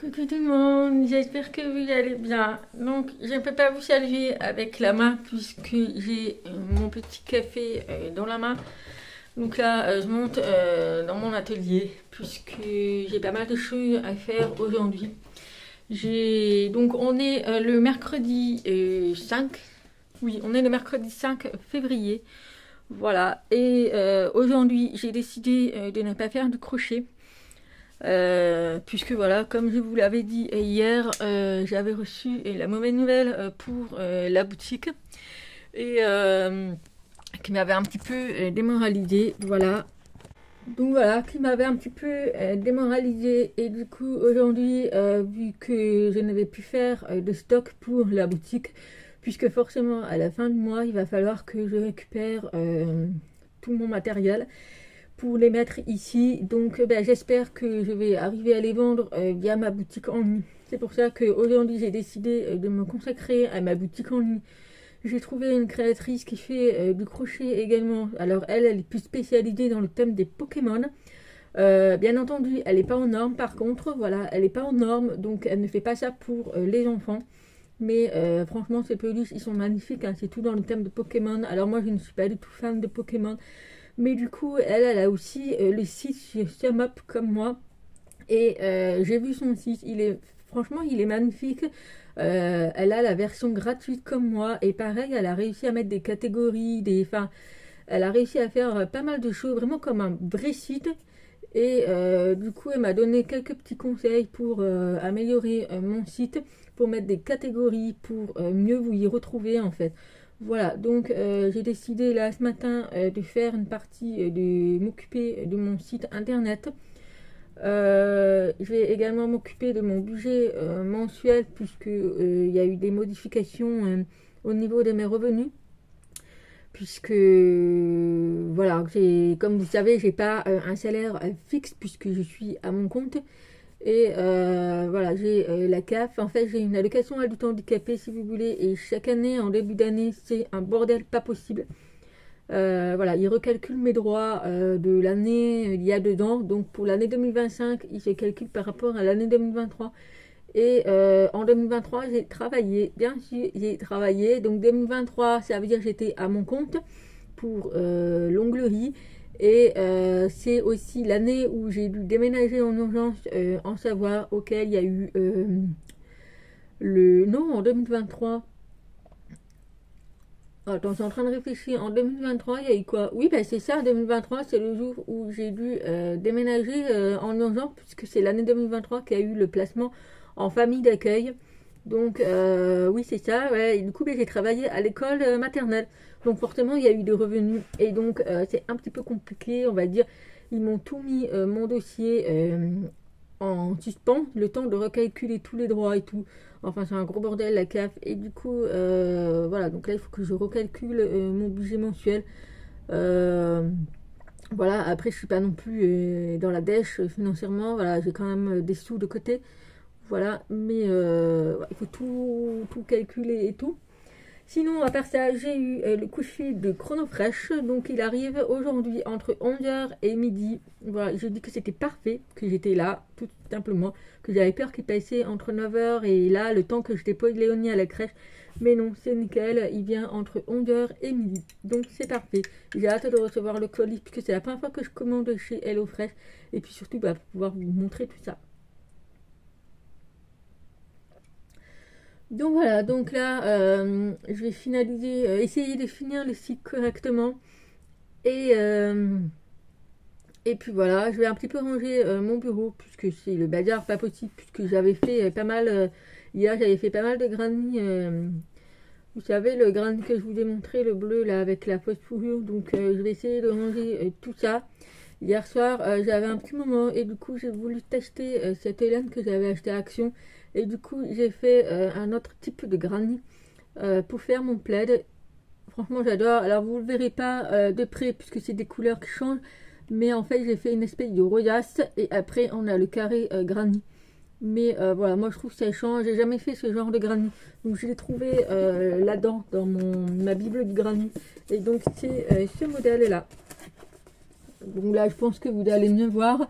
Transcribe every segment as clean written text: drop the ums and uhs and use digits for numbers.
Coucou tout le monde, j'espère que vous allez bien. Donc, je ne peux pas vous saluer avec la main puisque j'ai mon petit café dans la main. Donc là, je monte dans mon atelier puisque j'ai pas mal de choses à faire aujourd'hui. Donc, on est le mercredi 5. Oui, on est le mercredi 5 février. Voilà. Et aujourd'hui, j'ai décidé de ne pas faire du crochet. Puisque voilà, comme je vous l'avais dit hier, j'avais reçu la mauvaise nouvelle pour la boutique et qui m'avait un petit peu démoralisée, voilà. Donc voilà, qui m'avait un petit peu démoralisée et du coup aujourd'hui, vu que je n'avais plus faire de stock pour la boutique, puisque forcément à la fin du mois, il va falloir que je récupère tout mon matériel pour les mettre ici. Donc j'espère que je vais arriver à les vendre via ma boutique en ligne. C'est pour ça qu'aujourd'hui j'ai décidé de me consacrer à ma boutique en ligne. J'ai trouvé une créatrice qui fait du crochet également. Alors elle est plus spécialisée dans le thème des Pokémon. Bien entendu, elle n'est pas en norme par contre, voilà, elle n'est pas en norme, donc elle ne fait pas ça pour les enfants. Mais franchement, ces peluches, ils sont magnifiques, hein, c'est tout dans le thème de Pokémon. Alors moi, je ne suis pas du tout fan de Pokémon. Mais du coup, elle a aussi le site sur SumUp comme moi. Et j'ai vu son site, franchement, il est magnifique. Elle a la version gratuite comme moi. Et pareil, elle a réussi à mettre des catégories, enfin, elle a réussi à faire pas mal de choses, vraiment comme un vrai site. Et du coup, elle m'a donné quelques petits conseils pour améliorer mon site, pour mettre des catégories, pour mieux vous y retrouver en fait. Voilà, donc j'ai décidé là ce matin de faire une partie, de m'occuper de mon site internet. Je vais également m'occuper de mon budget mensuel puisque il y a eu des modifications au niveau de mes revenus. Puisque voilà, comme vous savez, j'ai pas un salaire fixe puisque je suis à mon compte. Et voilà, j'ai la CAF. En fait, j'ai une allocation adulte handicapé, si vous voulez. Et chaque année, en début d'année, c'est un bordel pas possible. Voilà, ils recalculent mes droits de l'année il y a dedans. Donc, pour l'année 2025, ils se calculent par rapport à l'année 2023. Et en 2023, j'ai travaillé. Bien sûr, j'ai travaillé. Donc, 2023, ça veut dire que j'étais à mon compte pour l'onglerie. Et c'est aussi l'année où j'ai dû déménager en urgence en Savoie, auquel il y a eu Non, en 2023. Attends, je suis en train de réfléchir. En 2023, il y a eu quoi? Oui, ben c'est ça, 2023, c'est le jour où j'ai dû déménager en urgence, puisque c'est l'année 2023 qui a eu le placement en famille d'accueil. Donc, oui, c'est ça. Ouais. Et du coup, ben, j'ai travaillé à l'école maternelle. Donc, forcément, il y a eu des revenus. Et donc, c'est un petit peu compliqué, on va dire. Ils m'ont tout mis, mon dossier, en suspens, le temps de recalculer tous les droits et tout. Enfin, c'est un gros bordel, la CAF. Et du coup, voilà. Donc là, il faut que je recalcule mon budget mensuel. Voilà. Après, je suis pas non plus dans la dèche financièrement. Voilà, j'ai quand même des sous de côté. Voilà, mais il faut tout calculer et tout. Sinon, à part ça, j'ai eu le coup de fil de Chronofresh. Donc, il arrive aujourd'hui entre 11h et midi. Voilà, je dis que c'était parfait, que j'étais là, tout simplement. Que j'avais peur qu'il passait entre 9h et là, le temps que je dépose Léonie à la crèche. Mais non, c'est nickel. Il vient entre 11h et midi. Donc, c'est parfait. J'ai hâte de recevoir le colis, puisque c'est la première fois que je commande chez HelloFresh. Et puis surtout, pour pouvoir vous montrer tout ça. Donc voilà, donc là, je vais finaliser, essayer de finir le site correctement. Et, et puis voilà, je vais un petit peu ranger mon bureau, puisque c'est le bazar pas possible, puisque j'avais fait pas mal, hier j'avais fait pas mal de granny. Vous savez, le granny que je vous ai montré, le bleu là, avec la fausse fourrure. Donc je vais essayer de ranger tout ça. Hier soir, j'avais un petit moment et du coup, j'ai voulu tester cette laine que j'avais acheté à Action. Et du coup, j'ai fait un autre type de granny pour faire mon plaid. Franchement, j'adore. Alors, vous ne le verrez pas de près puisque c'est des couleurs qui changent. Mais en fait, j'ai fait une espèce de rosace et après, on a le carré granny. Mais voilà, moi, je trouve que ça change. J'ai jamais fait ce genre de granny. Donc, je l'ai trouvé là-dedans, dans ma bible du granny. Et donc, c'est ce modèle-là. Donc là, je pense que vous allez mieux voir.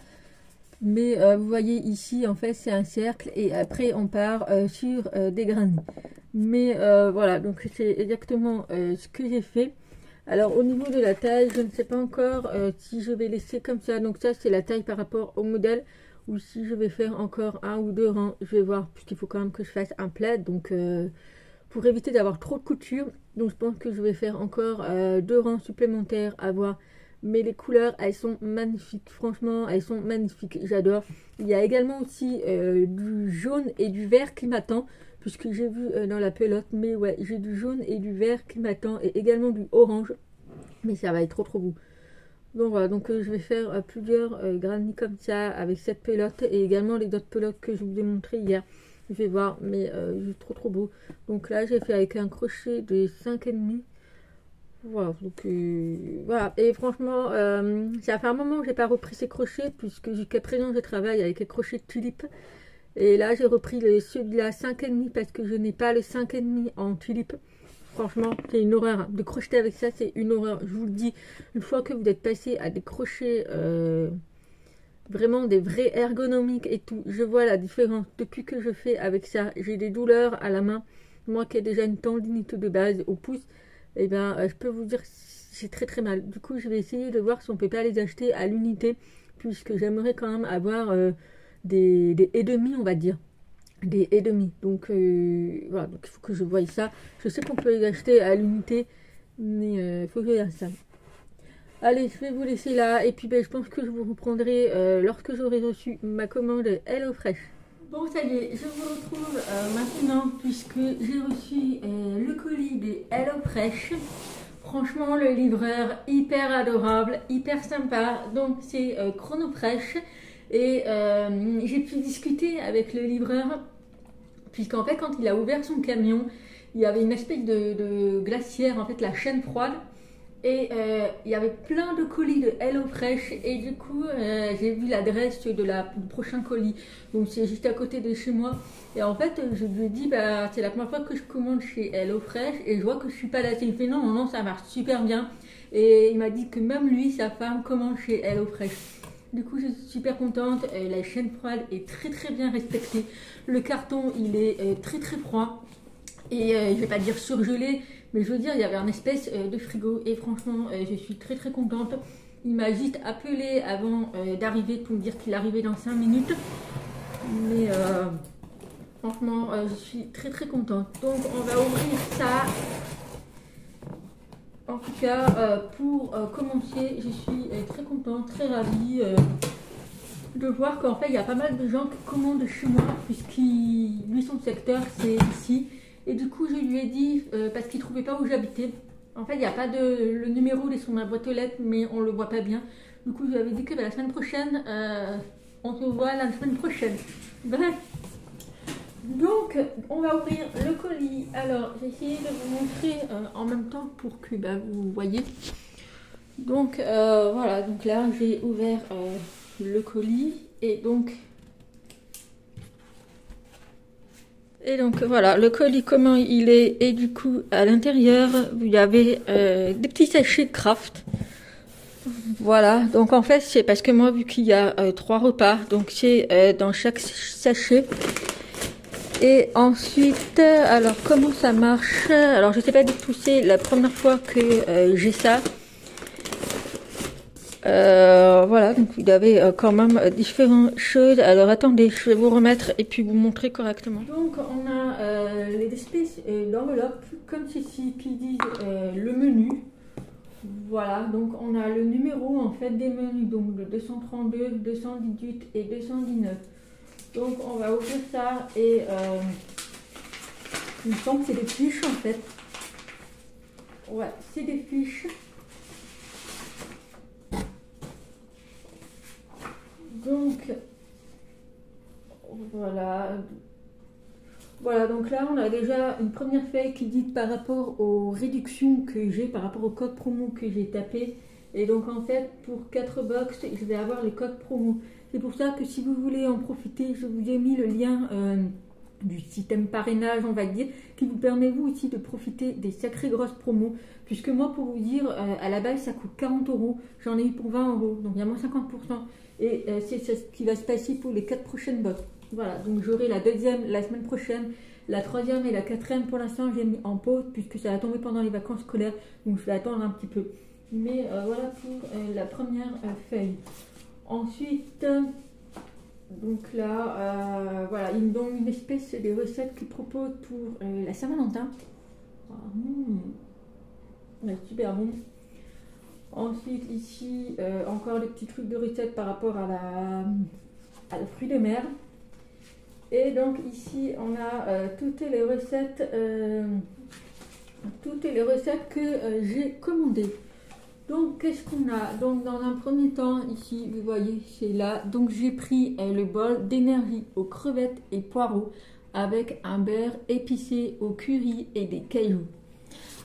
Mais vous voyez ici, en fait, c'est un cercle et après on part sur des granits. Mais voilà, donc c'est exactement ce que j'ai fait. Alors au niveau de la taille, je ne sais pas encore si je vais laisser comme ça. Donc ça, c'est la taille par rapport au modèle. Ou si je vais faire encore un ou deux rangs, je vais voir, puisqu'il faut quand même que je fasse un plaid. Donc pour éviter d'avoir trop de couture, donc je pense que je vais faire encore deux rangs supplémentaires à voir. Mais les couleurs, elles sont magnifiques. Franchement, elles sont magnifiques. J'adore. Il y a également aussi du jaune et du vert qui m'attend. Puisque j'ai vu dans la pelote. Mais ouais, j'ai du jaune et du vert qui m'attend. Et également du orange. Mais ça va être trop trop beau. Donc voilà, donc je vais faire plusieurs granits comme ça avec cette pelote. Et également les autres pelotes que je vous ai montré hier. Je vais voir, mais c'est trop trop beau. Donc là, j'ai fait avec un crochet de 5,5. Voilà, donc voilà. Et franchement, ça fait un moment que j'ai pas repris ces crochets, puisque jusqu'à présent je travaille avec les crochets de tulipe. Et là j'ai repris ceux de la 5,5 parce que je n'ai pas le 5,5 en tulipe. Franchement, c'est une horreur. De crocheter avec ça, c'est une horreur. Je vous le dis, une fois que vous êtes passé à des crochets vraiment des vrais ergonomiques et tout, je vois la différence. Depuis que je fais avec ça, j'ai des douleurs à la main. Moi qui ai déjà une tendinite de base au pouce, et bien je peux vous dire que j'ai très très mal. Du coup je vais essayer de voir si on peut pas les acheter à l'unité, puisque j'aimerais quand même avoir des et demi, on va dire, des et demi. Donc voilà, donc il faut que je voie ça. Je sais qu'on peut les acheter à l'unité, mais il faut que je regarde ça. Allez, je vais vous laisser là, et puis ben, je pense que je vous reprendrai lorsque j'aurai reçu ma commande HelloFresh. Bon, ça y est, je vous retrouve maintenant puisque j'ai reçu le colis des HelloFresh. Franchement, le livreur hyper adorable, hyper sympa. Donc, c'est Chronofresh. Et j'ai pu discuter avec le livreur, puisqu'en fait, quand il a ouvert son camion, il y avait une espèce de glacière, en fait, la chaîne froide. Et il y avait plein de colis de HelloFresh. Et du coup, j'ai vu l'adresse du prochain colis. Donc, c'est juste à côté de chez moi. Et en fait, je lui ai dit, bah, c'est la première fois que je commande chez HelloFresh. Et je vois que je suis pas là. Il me fait, non, non, non, ça marche super bien. Et il m'a dit que même lui, sa femme, commande chez HelloFresh. Du coup, je suis super contente. La chaîne froide est très très bien respectée. Le carton, il est très très froid. Et je vais pas dire surgelé, mais je veux dire, il y avait un espèce de frigo. Et franchement, je suis très très contente. Il m'a juste appelé avant d'arriver pour me dire qu'il arrivait dans 5 minutes. Mais franchement, je suis très très contente. Donc, on va ouvrir ça. En tout cas, pour commencer, je suis très contente, très ravie de voir qu'en fait, il y a pas mal de gens qui commandent chez moi, lui, son secteur, c'est ici. Et du coup, je lui ai dit, parce qu'il ne trouvait pas où j'habitais. En fait, il n'y a pas le numéro, il est sur ma boîte aux lettres, mais on ne le voit pas bien. Du coup, je lui avais dit que la semaine prochaine, on se voit la semaine prochaine. Bref. Donc, on va ouvrir le colis. Alors, j'ai essayé de vous montrer en même temps pour que vous voyez. Donc, voilà. Donc là, j'ai ouvert le colis. Et donc, voilà, le colis, comment il est. Et du coup, à l'intérieur, vous y avez des petits sachets Kraft. Voilà, donc en fait, c'est parce que moi, vu qu'il y a 3 repas, donc c'est dans chaque sachet. Et ensuite, alors comment ça marche? Alors je sais pas du tout, c'est la première fois que j'ai ça. Voilà, donc vous avez quand même différentes choses. Alors attendez, je vais vous remettre et puis vous montrer correctement. Donc on a les espèces d'enveloppes comme ceci qui disent le menu. Voilà, donc on a le numéro en fait des menus, donc le 232, 218 et 219. Donc on va ouvrir ça et il me semble que c'est des fiches en fait. Ouais, c'est des fiches. Donc voilà. Voilà, donc là on a déjà une première feuille qui dit par rapport aux réductions que j'ai, par rapport au code promo que j'ai tapé. Et donc en fait pour 4 box, je vais avoir les codes promo. C'est pour ça que si vous voulez en profiter, je vous ai mis le lien du système parrainage, on va dire, qui vous permet vous aussi de profiter des sacrées grosses promos. Puisque moi, pour vous dire, à la base, ça coûte 40 €. J'en ai eu pour 20 €, donc il y a moins 50%. Et c'est ce qui va se passer pour les 4 prochaines bottes. Voilà, donc j'aurai la deuxième la semaine prochaine, la troisième et la quatrième pour l'instant j'ai mis en pause puisque ça va tomber pendant les vacances scolaires, donc je vais attendre un petit peu. Mais voilà pour la première feuille. Ensuite, donc là, voilà, ils me donnent une espèce de recettes qu'ils proposent pour la Saint-Valentin. Ouais, super bon. Ensuite, ici, encore des petits trucs de recettes par rapport à la fruit de mer. Et donc ici, on a toutes les recettes que j'ai commandées. Donc, qu'est-ce qu'on a? Donc, dans un premier temps, ici, vous voyez, c'est là. Donc, j'ai pris le bol d'énergie aux crevettes et poireaux avec un beurre épicé au curry et des cailloux.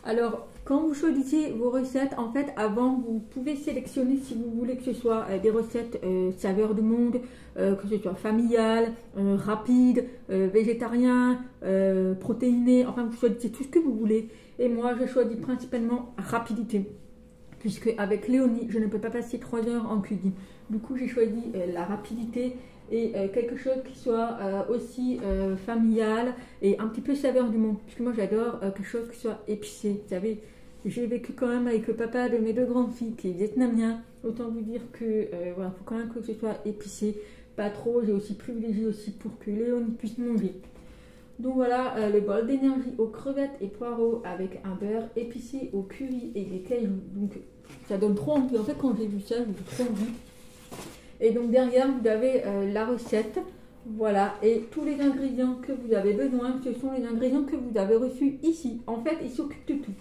Alors, quand vous choisissez vos recettes, en fait, avant, vous pouvez sélectionner si vous voulez que ce soit des recettes saveur du monde, que ce soit familial, rapide, végétarien, protéiné, enfin, vous choisissez tout ce que vous voulez. Et moi, je choisis principalement rapidité, puisque avec Léonie, je ne peux pas passer 3 heures en cuisine. Du coup, j'ai choisi la rapidité et quelque chose qui soit aussi familial et un petit peu saveur du monde, puisque moi j'adore quelque chose qui soit épicé. Vous savez, j'ai vécu quand même avec le papa de mes 2 grandes filles qui est vietnamien, autant vous dire que voilà, faut quand même que ce soit épicé, pas trop. J'ai aussi privilégié aussi pour que Léonie puisse manger. Donc voilà, le bol d'énergie aux crevettes et poireaux avec un beurre épicé au curry et des cailloux. Donc ça donne trop envie. En fait, quand j'ai vu ça, j'ai eu trop envie. Et donc derrière, vous avez la recette. Voilà, et tous les ingrédients que vous avez besoin, ce sont les ingrédients que vous avez reçus ici. En fait, ils s'occupent de tout.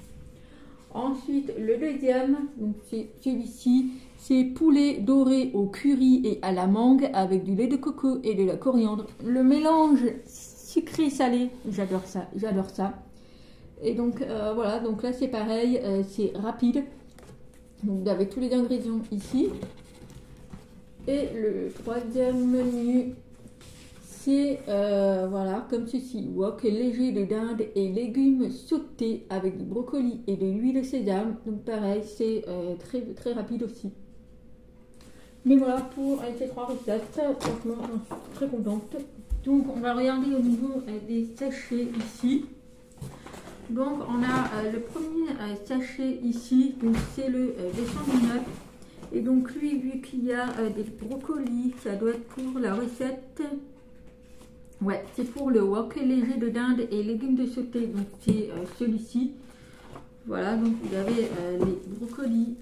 Ensuite, le deuxième, donc c'est celui-ci, c'est poulet doré au curry et à la mangue avec du lait de coco et de la coriandre. Le mélange sucré-salé, j'adore ça, j'adore ça. Et donc voilà, donc là c'est pareil, c'est rapide. Donc vous avez tous les ingrédients ici. Et le troisième menu, c'est voilà, comme ceci, wok léger de dinde et légumes sautés avec du brocoli et de l'huile de sésame. Donc pareil, c'est très, très rapide aussi. Mais voilà pour ces 3 recettes, franchement, j'en suis très contente. Donc on va regarder au niveau des sachets ici. Donc on a le premier sachet ici, donc c'est le B109. Et donc lui, vu qu'il y a des brocolis, ça doit être pour la recette. Ouais, c'est pour le wok léger de dinde et légumes de sauté. Donc c'est celui-ci. Voilà, donc vous avez les brocolis.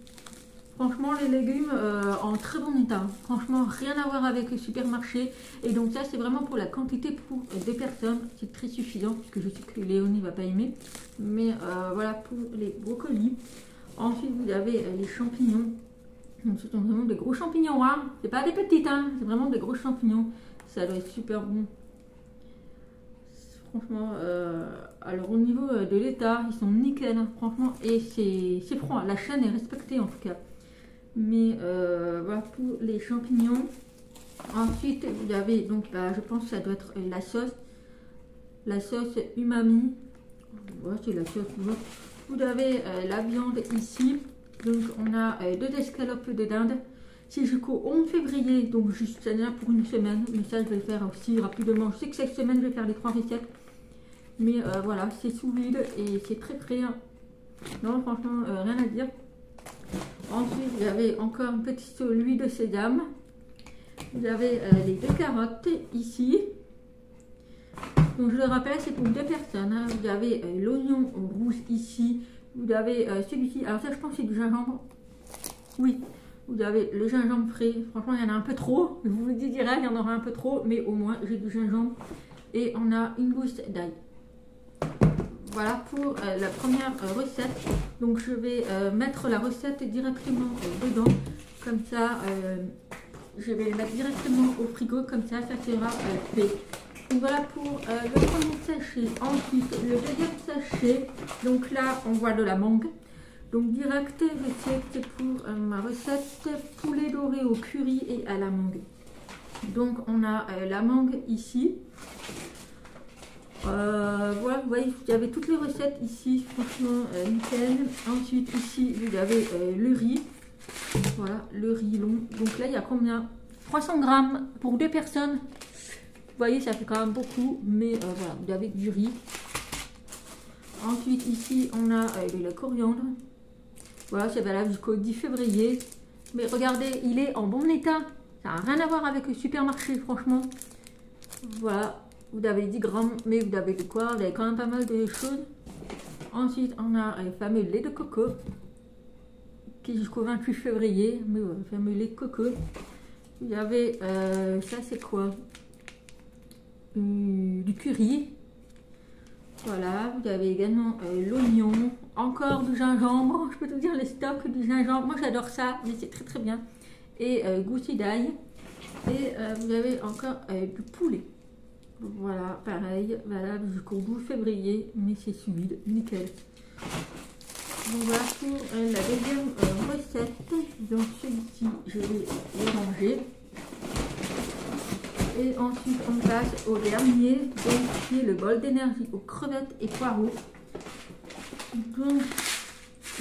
Franchement, les légumes en très bon état. Franchement, rien à voir avec le supermarché. Et donc ça, c'est vraiment pour la quantité pour 2 personnes. C'est très suffisant, puisque je sais que Léonie ne va pas aimer. Mais voilà pour les brocolis. Ensuite, vous avez les champignons. Donc ce sont vraiment des gros champignons. Hein. C'est pas des petites, hein. C'est vraiment des gros champignons. Ça doit être super bon. Franchement, alors au niveau de l'état, ils sont nickel. Hein, franchement, et c'est froid. La chaîne est respectée en tout cas. Mais voilà pour les champignons. Ensuite, vous avez donc, je pense que ça doit être la sauce umami. Voilà, c'est la sauce. Vous avez la viande ici. Donc, on a 2 escalopes de dinde. C'est jusqu'au 11 février, donc juste ça là pour une semaine. Mais ça, je vais le faire aussi rapidement. Je sais que cette semaine, je vais faire les 3 recettes. Mais voilà, c'est sous vide et c'est très frais. Hein. Non, franchement, rien à dire. Ensuite, vous avez encore une petite huile de sésame. Vous avez les 2 carottes ici. Donc, je le rappelle, c'est pour 2 personnes. Hein. Vous avez l'oignon rouge ici. Vous avez celui-ci. Alors, ça, je pense que c'est du gingembre. Oui, vous avez le gingembre frais. Franchement, il y en a un peu trop. Je vous le dis direct, il y en aura un peu trop. Mais au moins, j'ai du gingembre. Et on a une gousse d'ail. Voilà pour la première recette. Donc je vais mettre la recette directement dedans. Comme ça, je vais la mettre directement au frigo. Comme ça, ça sera fait. Donc voilà pour le premier sachet. Ensuite, le deuxième sachet. Donc là, on voit de la mangue. Donc direct, je sais que c'est pour ma recette poulet doré au curry et à la mangue. Donc on a la mangue ici. Voilà, vous voyez, il y avait toutes les recettes ici, franchement nickel. Ensuite ici vous avez le riz, voilà le riz long. Donc là il y a combien? 300 grammes pour 2 personnes. Vous voyez, ça fait quand même beaucoup, mais voilà, vous avez du riz. Ensuite, ici, on a de la coriandre. Voilà, c'est valable jusqu'au 10 février. Mais regardez, il est en bon état. Ça n'a rien à voir avec le supermarché, franchement. Voilà, vous avez 10 grammes, mais vous avez de quoi? Vous avez quand même pas mal de choses. Ensuite, on a le fameux lait de coco, qui est jusqu'au 28 février. Mais voilà, le fameux lait de coco. Vous avez, ça c'est quoi? Du curry. Voilà, vous avez également l'oignon, encore du gingembre. Je peux te dire les stocks du gingembre. Moi j'adore ça, mais c'est très très bien. Et goussi d'ail. Et vous avez encore du poulet. Voilà, pareil, valable jusqu'au 12 février, mais c'est solide, nickel. Donc voilà pour la deuxième recette. Donc celui-ci, je vais le ranger. Et ensuite, on passe au dernier, donc qui est le bol d'énergie aux crevettes et poireaux. Donc,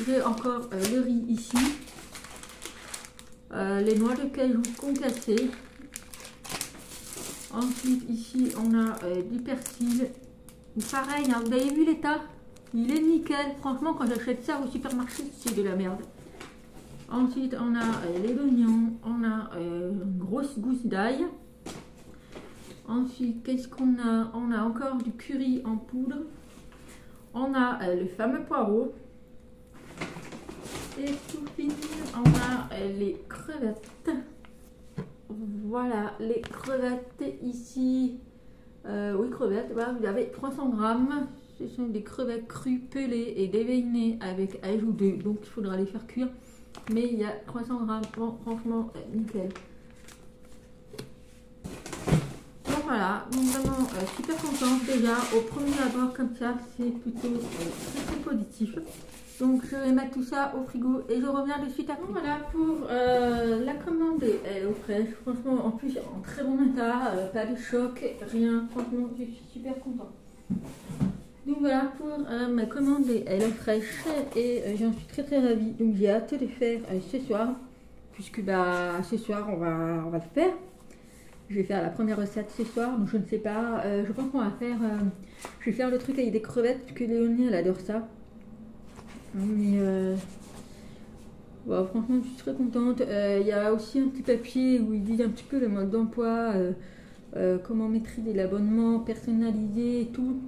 j'ai encore le riz ici, les noix de cajou concassées. Ensuite, ici, on a du persil. Pareil, hein, vous avez vu l'état? Il est nickel. Franchement, quand j'achète ça au supermarché, c'est de la merde. Ensuite, on a les oignons, on a une grosse gousse d'ail. Ensuite, qu'est-ce qu'on a? On a encore du curry en poudre. On a le fameux poireau. Et pour finir, on a les crevettes. Voilà, les crevettes ici. Oui, crevettes. Voilà, vous avez 300 grammes. Ce sont des crevettes crues, pelées et déveinées avec ajout d'œufs. Donc, il faudra les faire cuire. Mais il y a 300 grammes. Bon, franchement, nickel. Voilà, donc vraiment super contente déjà. Au premier abord comme ça, c'est plutôt très positif. Donc je vais mettre tout ça au frigo et je reviens de suite après. Voilà pour la commande au fraîche. Franchement, en plus en très bon état, pas de choc, rien. Franchement, je suis super contente. Donc voilà pour ma commande au fraîche et j'en suis très ravie. Donc j'ai hâte de faire ce soir, puisque bah ce soir on va le faire. Je vais faire la première recette ce soir, donc je ne sais pas. Je pense qu'on va faire. Je vais faire le truc avec des crevettes, parce que Léonie elle adore ça. Mais bon, franchement, je suis très contente. Il y a aussi un petit papier où ils disent un petit peu le mode d'emploi, comment maîtriser l'abonnement personnalisé et tout.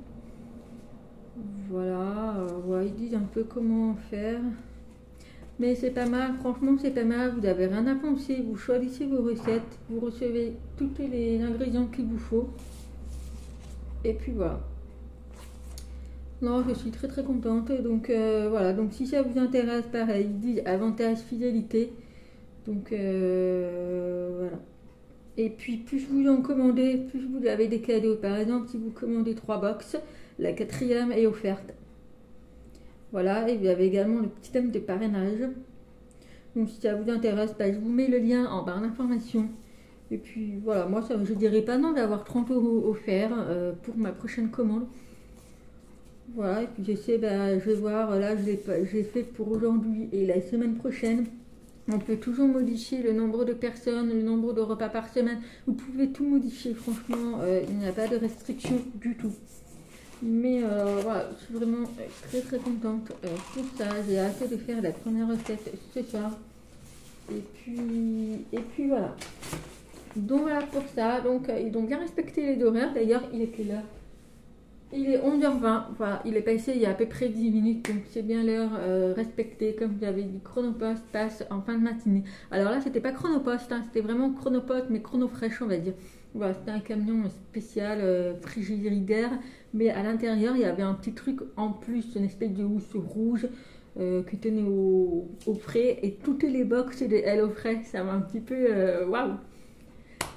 Voilà, ouais, ils disent un peu comment faire. Mais c'est pas mal, franchement c'est pas mal, vous n'avez rien à penser, vous choisissez vos recettes, vous recevez tous les ingrédients qu'il vous faut. Et puis voilà. Non, je suis très contente, donc voilà, donc si ça vous intéresse, pareil, ils disent avantage fidélité. Donc voilà. Et puis plus vous en commandez, plus vous avez des cadeaux. Par exemple, si vous commandez 3 box, la 4e est offerte. Voilà, et vous avez également le petit thème de parrainage. Donc si ça vous intéresse, bah, je vous mets le lien en barre d'information. Et puis voilà, moi ça, je dirais pas non d'avoir 30 € offerts pour ma prochaine commande. Voilà, et puis j'essaie, bah, je vais voir, là j'ai fait pour aujourd'hui et la semaine prochaine. On peut toujours modifier le nombre de personnes, le nombre de repas par semaine. Vous pouvez tout modifier, franchement, il n'y a pas de restriction du tout. Mais voilà, je suis vraiment très contente pour ça. J'ai hâte de faire la première recette ce soir. Et puis voilà. Donc voilà pour ça. Donc ils ont bien respecté les horaires. D'ailleurs, il est quelle heure? Il est 11h20. Voilà, il est passé il y a à peu près 10 minutes. Donc c'est bien l'heure respectée. Comme vous avez dit, Chronopost passe en fin de matinée. Alors là, c'était pas Chronopost, hein, c'était vraiment Chronopost, mais Chronofresh, on va dire. Voilà, c'était un camion spécial frigidaire, mais à l'intérieur il y avait un petit truc en plus, une espèce de housse rouge qui tenait au frais, et toutes les box de HelloFresh, ça m'a un petit peu waouh.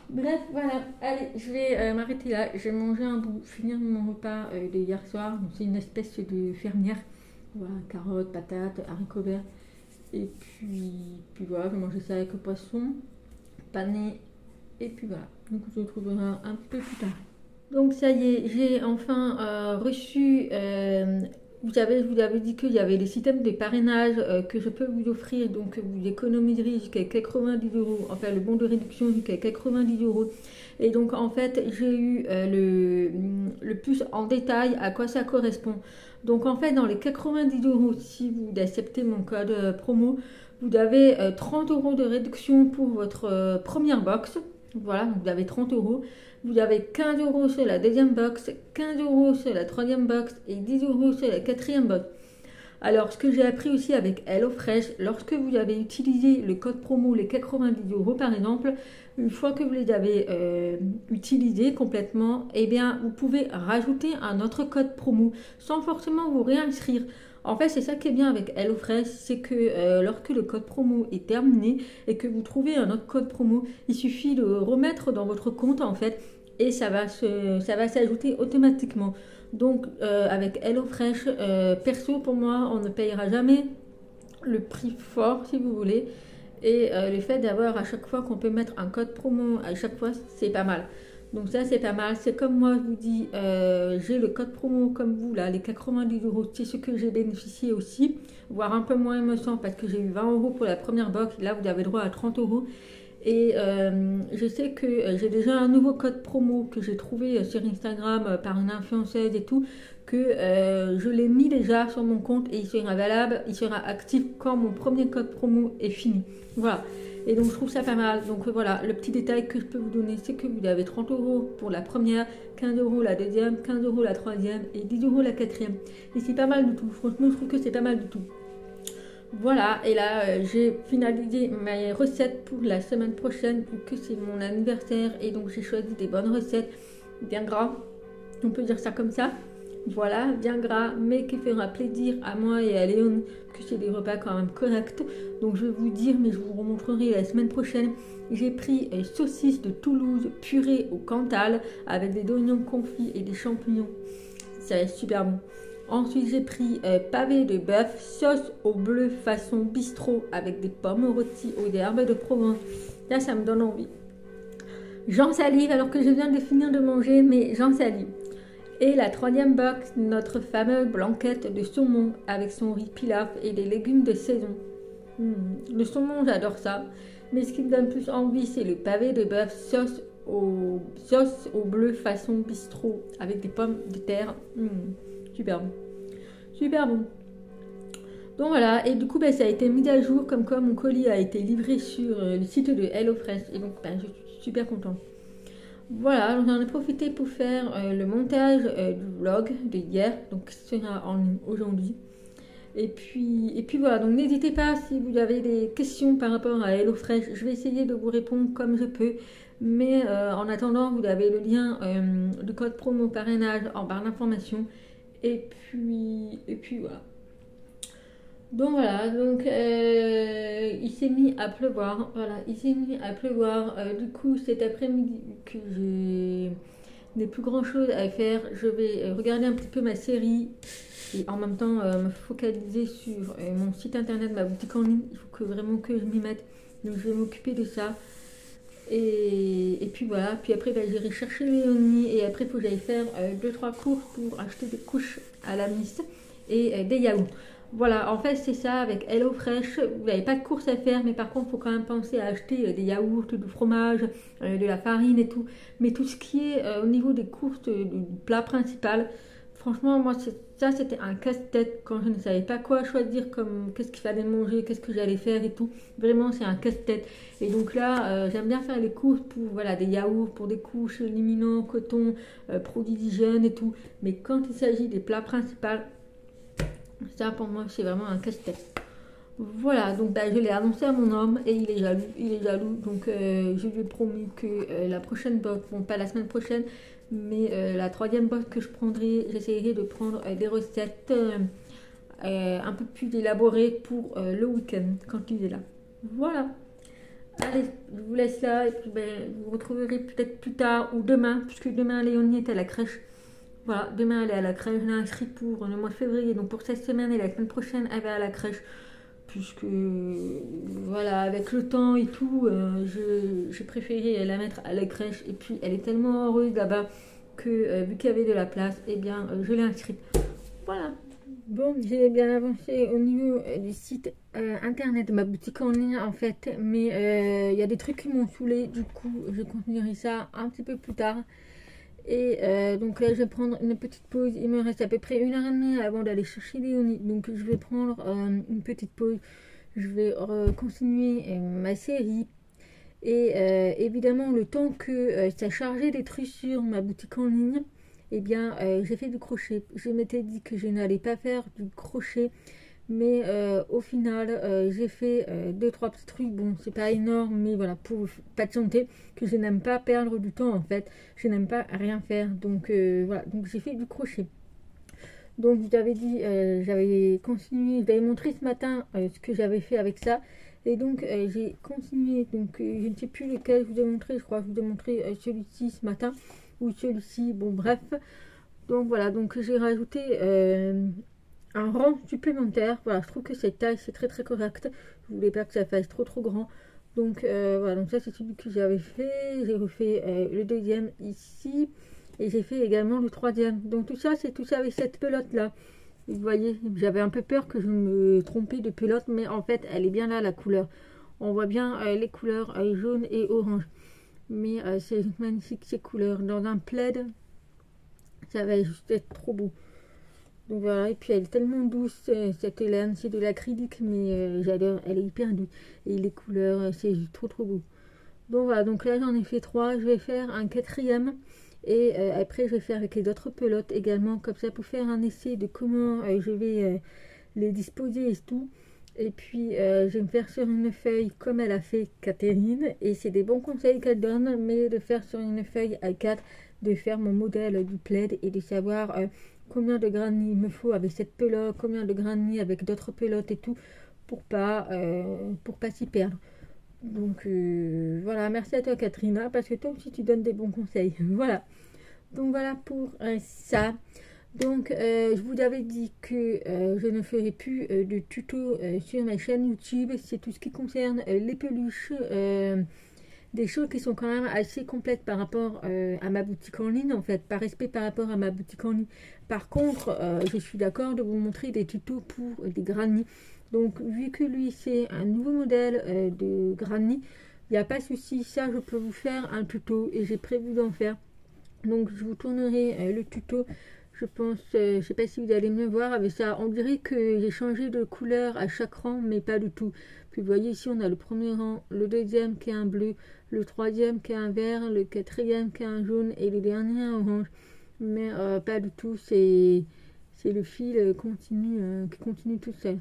Bref, voilà, allez, je vais m'arrêter là. Je vais manger un bout, finir mon repas de hier soir. C'est une espèce de fermière, voilà, carottes, patates, haricots verts, et puis voilà, je vais manger ça avec le poisson pané. Et puis voilà, donc on se retrouvera un peu plus tard. Donc ça y est, j'ai enfin reçu vous savez, je vous avais dit qu'il y avait des systèmes de parrainage que je peux vous offrir, donc vous économiserez jusqu'à 90 euros, enfin le bon de réduction jusqu'à 90 euros. Et donc en fait, j'ai eu le plus en détail à quoi ça correspond. Donc en fait, dans les 90 euros, si vous acceptez mon code promo, vous avez 30 euros de réduction pour votre première box. Voilà, donc vous avez 30 euros. Vous avez 15 euros sur la deuxième box, 15 euros sur la troisième box et 10 euros sur la quatrième box. Alors, ce que j'ai appris aussi avec HelloFresh, lorsque vous avez utilisé le code promo, les 90 euros par exemple, une fois que vous les avez utilisés complètement, eh bien, vous pouvez rajouter un autre code promo sans forcément vous réinscrire. En fait, c'est ça qui est bien avec HelloFresh, c'est que lorsque le code promo est terminé et que vous trouvez un autre code promo, il suffit de remettre dans votre compte en fait et ça va s'ajouter automatiquement. Donc avec HelloFresh, perso pour moi, on ne payera jamais le prix fort si vous voulez. Et le fait d'avoir à chaque fois qu'on peut mettre un code promo, à chaque fois, c'est pas mal. Donc ça, c'est pas mal. C'est comme moi, je vous dis, j'ai le code promo comme vous, là, les 90 euros. C'est ce que j'ai bénéficié aussi, voire un peu moins, il me semble, parce que j'ai eu 20 euros pour la première box. Là, vous avez droit à 30 euros. Et je sais que j'ai déjà un nouveau code promo que j'ai trouvé sur Instagram par une influenceuse et tout, que je l'ai mis déjà sur mon compte et il sera valable, il sera actif quand mon premier code promo est fini. Voilà. Et donc je trouve ça pas mal. Donc voilà, le petit détail que je peux vous donner, c'est que vous avez 30 euros pour la première, 15 euros la deuxième, 15 euros la troisième et 10 euros la quatrième. Et c'est pas mal du tout. Franchement, je trouve que c'est pas mal du tout. Voilà, et là j'ai finalisé mes recettes pour la semaine prochaine, vu que c'est mon anniversaire, et donc j'ai choisi des bonnes recettes, bien gras, on peut dire ça comme ça. Voilà, bien gras, mais qui fera plaisir à moi et à Léon, que c'est des repas quand même corrects. Donc je vais vous dire, mais je vous remontrerai la semaine prochaine. J'ai pris saucisses de Toulouse purée au Cantal, avec des oignons confits et des champignons. Ça va être super bon. Ensuite, j'ai pris pavé de bœuf, sauce au bleu façon bistrot avec des pommes rôties aux herbes de Provence. Là, ça me donne envie. J'en salive alors que je viens de finir de manger, mais j'en salive. Et la troisième box, notre fameuse blanquette de saumon avec son riz pilaf et des légumes de saison. Le saumon, j'adore ça. Mais ce qui me donne plus envie, c'est le pavé de bœuf, sauce au bleu façon bistrot avec des pommes de terre. Super bon. Super bon. Donc voilà, et du coup ça a été mis à jour, comme quoi mon colis a été livré sur le site de HelloFresh. Et donc je suis super contente. Voilà, j'en ai profité pour faire le montage du vlog de hier. Donc ce sera en ligne aujourd'hui. Et puis voilà, donc n'hésitez pas si vous avez des questions par rapport à HelloFresh. Je vais essayer de vous répondre comme je peux. Mais en attendant, vous avez le lien du code promo parrainage en barre d'information. Et puis voilà. Donc voilà, donc il s'est mis à pleuvoir. Voilà, il s'est mis à pleuvoir. Du coup, cet après-midi, que je n'ai plus grand chose à faire, je vais regarder un petit peu ma série et en même temps me focaliser sur mon site internet, ma boutique en ligne. Il faut que vraiment que je m'y mette. Donc je vais m'occuper de ça. Et puis voilà, puis après j'irai chercher Léonie et après il faut que j'aille faire 2-3 courses pour acheter des couches à la Miss et des yaourts. Voilà, en fait c'est ça avec HelloFresh, vous n'avez pas de courses à faire, mais par contre il faut quand même penser à acheter des yaourts, du fromage, de la farine et tout. Mais tout ce qui est au niveau des courses du plat principal, franchement moi ça c'était un casse-tête quand je ne savais pas quoi choisir, comme qu'est-ce qu'il fallait manger, qu'est-ce que j'allais faire et tout. Vraiment c'est un casse-tête. Et donc là j'aime bien faire les courses pour voilà, des yaourts, pour des couches, liminants, coton, produits d'hygiène et tout. Mais quand il s'agit des plats principaux, ça pour moi c'est vraiment un casse-tête. Voilà, donc je l'ai annoncé à mon homme et il est jaloux, donc je lui ai promis que la prochaine box, bon pas la semaine prochaine, mais la troisième box que je prendrai, j'essaierai de prendre des recettes un peu plus élaborées pour le week-end quand il est là. Voilà, allez, je vous laisse là et puis vous retrouverez peut-être plus tard ou demain, puisque demain Léonie est à la crèche. Voilà, demain elle est à la crèche, je l'ai inscrite pour le mois de février, donc pour cette semaine et la semaine prochaine elle va à la crèche. Puisque voilà, avec le temps et tout, j'ai préféré la mettre à la crèche. Et puis elle est tellement heureuse là-bas que vu qu'il y avait de la place, eh bien je l'ai inscrite. Voilà, Bon, j'ai bien avancé au niveau du site internet de ma boutique en ligne en fait, mais il y a des trucs qui m'ont saoulé, du coup je continuerai ça un petit peu plus tard. Et donc là je vais prendre une petite pause, il me reste à peu près 1 heure et demie avant d'aller chercher Léonie, donc je vais prendre une petite pause, je vais continuer ma série. Et évidemment, le temps que ça chargeait des trucs sur ma boutique en ligne, eh bien, j'ai fait du crochet. Je m'étais dit que je n'allais pas faire du crochet, mais au final, j'ai fait 2-3 petits trucs. Bon, c'est pas énorme, mais voilà, pour patienter, que je n'aime pas perdre du temps en fait. Je n'aime pas rien faire, donc voilà. Donc j'ai fait du crochet. Donc je t'avais dit, j'avais continué, je t'avais montré ce matin ce que j'avais fait avec ça. Et donc j'ai continué, donc je ne sais plus lequel je vous ai montré, je crois que je vous ai montré celui-ci ce matin, ou celui-ci, bon bref. Donc voilà, donc j'ai rajouté un rang supplémentaire, voilà, je trouve que cette taille c'est très très correct, je voulais pas que ça fasse trop grand. Donc voilà, donc ça c'est celui que j'avais fait, j'ai refait le deuxième ici, et j'ai fait également le troisième. Donc tout ça, c'est tout ça avec cette pelote là. Vous voyez, j'avais un peu peur que je me trompais de pelote, mais en fait, elle est bien là, la couleur. On voit bien les couleurs jaune et orange. Mais c'est magnifique ces couleurs. Dans un plaid, ça va juste être trop beau. Donc voilà, et puis elle est tellement douce, cette laine. C'est de l'acrylique, mais j'adore. Elle est hyper douce. Et les couleurs, c'est trop beau. Donc voilà, donc là j'en ai fait 3. Je vais faire un quatrième. Et après, je vais faire avec les autres pelotes également, comme ça, pour faire un essai de comment je vais les disposer et tout. Et puis, je vais me faire sur une feuille comme elle a fait Catherine. Et c'est des bons conseils qu'elle donne, mais de faire sur une feuille A4, de faire mon modèle du plaid et de savoir combien de grains il me faut avec cette pelote, combien de grains avec d'autres pelotes et tout, pour pas s'y perdre. Donc voilà, merci à toi Katrina, parce que toi aussi tu donnes des bons conseils. Voilà, donc voilà pour ça. Donc je vous avais dit que je ne ferai plus de tuto sur ma chaîne YouTube. C'est tout ce qui concerne les peluches, des choses qui sont quand même assez complètes par rapport à ma boutique en ligne, en fait, par respect par rapport à ma boutique en ligne. Par contre, je suis d'accord de vous montrer des tutos pour des granny. Donc vu que lui c'est un nouveau modèle de granny, il n'y a pas de souci, ça je peux vous faire un tuto et j'ai prévu d'en faire. Donc je vous tournerai le tuto, je pense, je sais pas si vous allez me voir avec ça. On dirait que j'ai changé de couleur à chaque rang, mais pas du tout. Puis vous voyez ici on a le premier rang, le deuxième qui est un bleu, le troisième qui est un vert, le quatrième qui est un jaune et le dernier un orange. Mais pas du tout, c'est le fil continu qui continue tout seul.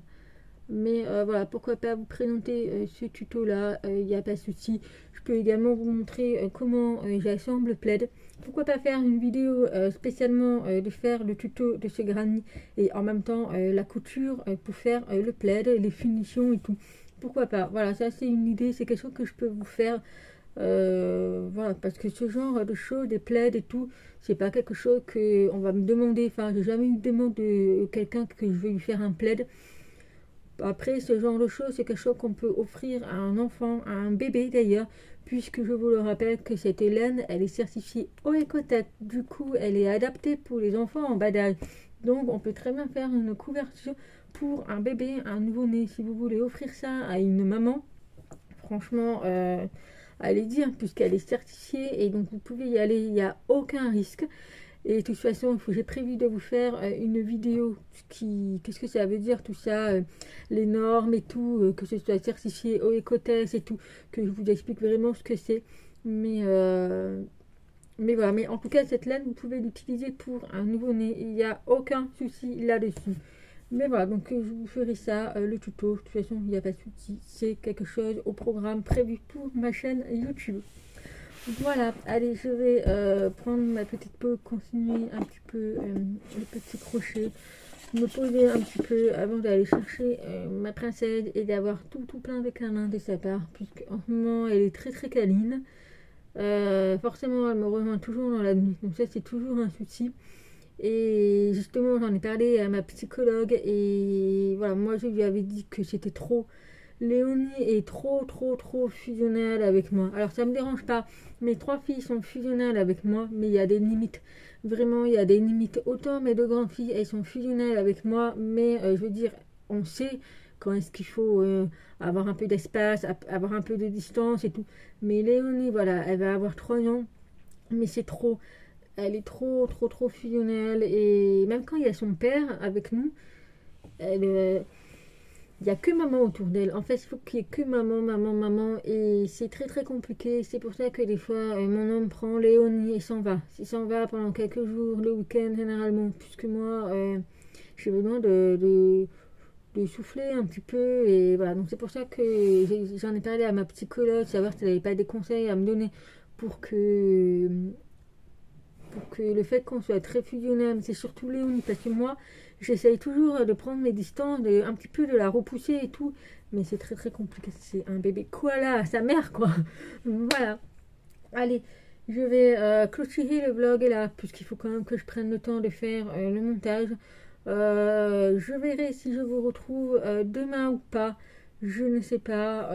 Mais voilà, pourquoi pas vous présenter ce tuto là, il n'y a pas de souci. Je peux également vous montrer comment j'assemble le plaid. Pourquoi pas faire une vidéo spécialement de faire le tuto de ce granny et en même temps la couture pour faire le plaid, les finitions et tout. Pourquoi pas, voilà, ça c'est une idée, c'est quelque chose que je peux vous faire. Voilà, parce que ce genre de choses, des plaids et tout, c'est pas quelque chose que on va me demander. Enfin, j'ai jamais eu de demande de quelqu'un que je vais lui faire un plaid. Après, ce genre de choses, c'est quelque chose qu'on peut offrir à un enfant, à un bébé d'ailleurs, puisque je vous le rappelle que cette laine, elle est certifiée OECO-TEX. Du coup, elle est adaptée pour les enfants en bas d'âge. Donc, on peut très bien faire une couverture pour un bébé, un nouveau-né. Si vous voulez offrir ça à une maman, franchement, allez-y, hein, puisqu'elle est certifiée et donc vous pouvez y aller, il n'y a aucun risque. Et de toute façon, j'ai prévu de vous faire une vidéo qu'est-ce que ça veut dire tout ça, les normes et tout, que ce soit certifié OECO-TEX et tout, que je vous explique vraiment ce que c'est. Mais voilà, mais en tout cas, cette laine, vous pouvez l'utiliser pour un nouveau-né. Il n'y a aucun souci là-dessus. Mais voilà, donc je vous ferai ça, le tuto. De toute façon, il n'y a pas de souci. C'est quelque chose au programme prévu pour ma chaîne YouTube. Voilà, allez, je vais prendre ma petite pause, continuer un petit peu le petit crochet, me poser un petit peu avant d'aller chercher ma princesse et d'avoir tout plein de câlins de sa part, puisque en ce moment elle est très câline. Forcément, elle me rejoint toujours dans la nuit, donc ça c'est toujours un souci. Et justement, j'en ai parlé à ma psychologue et voilà, moi je lui avais dit que c'était trop. Léonie est trop fusionnelle avec moi. Alors ça me dérange pas. Mes 3 filles sont fusionnelles avec moi, mais il y a des limites. Vraiment, il y a des limites. Autant mes 2 grandes filles, elles sont fusionnelles avec moi, mais je veux dire, on sait quand est-ce qu'il faut avoir un peu d'espace, avoir un peu de distance et tout. Mais Léonie, voilà, elle va avoir 3 ans, mais c'est trop. Elle est trop fusionnelle. Et même quand il y a son père avec nous, elle, il n'y a que maman autour d'elle. En fait, il faut qu'il n'y ait que maman. Et c'est très compliqué. C'est pour ça que des fois, mon homme prend Léonie et s'en va. Il s'en va pendant quelques jours, le week-end généralement. Puisque moi, j'ai besoin de souffler un petit peu. Et voilà, donc c'est pour ça que j'en ai parlé à ma psychologue, savoir si elle n'avait pas des conseils à me donner pour que le fait qu'on soit très fusionnel, c'est surtout Léonie, parce que moi, j'essaye toujours de prendre mes distances, un petit peu de la repousser et tout, mais c'est très compliqué. C'est un bébé koala à sa mère, quoi. Voilà. Allez, je vais clôturer le vlog là, puisqu'il faut quand même que je prenne le temps de faire le montage. Je verrai si je vous retrouve demain ou pas. Je ne sais pas.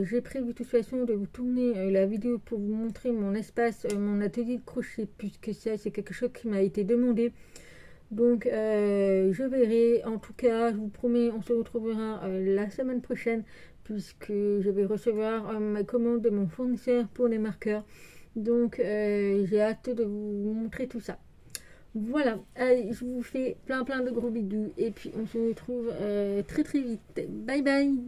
J'ai prévu de toute façon de vous tourner la vidéo pour vous montrer mon espace, mon atelier de crochet, puisque ça c'est quelque chose qui m'a été demandé. Donc je verrai. En tout cas, je vous promets, on se retrouvera la semaine prochaine, puisque je vais recevoir ma commande de mon fournisseur pour les marqueurs. Donc j'ai hâte de vous montrer tout ça. Voilà, allez, je vous fais plein de gros bisous et puis on se retrouve très vite. Bye bye.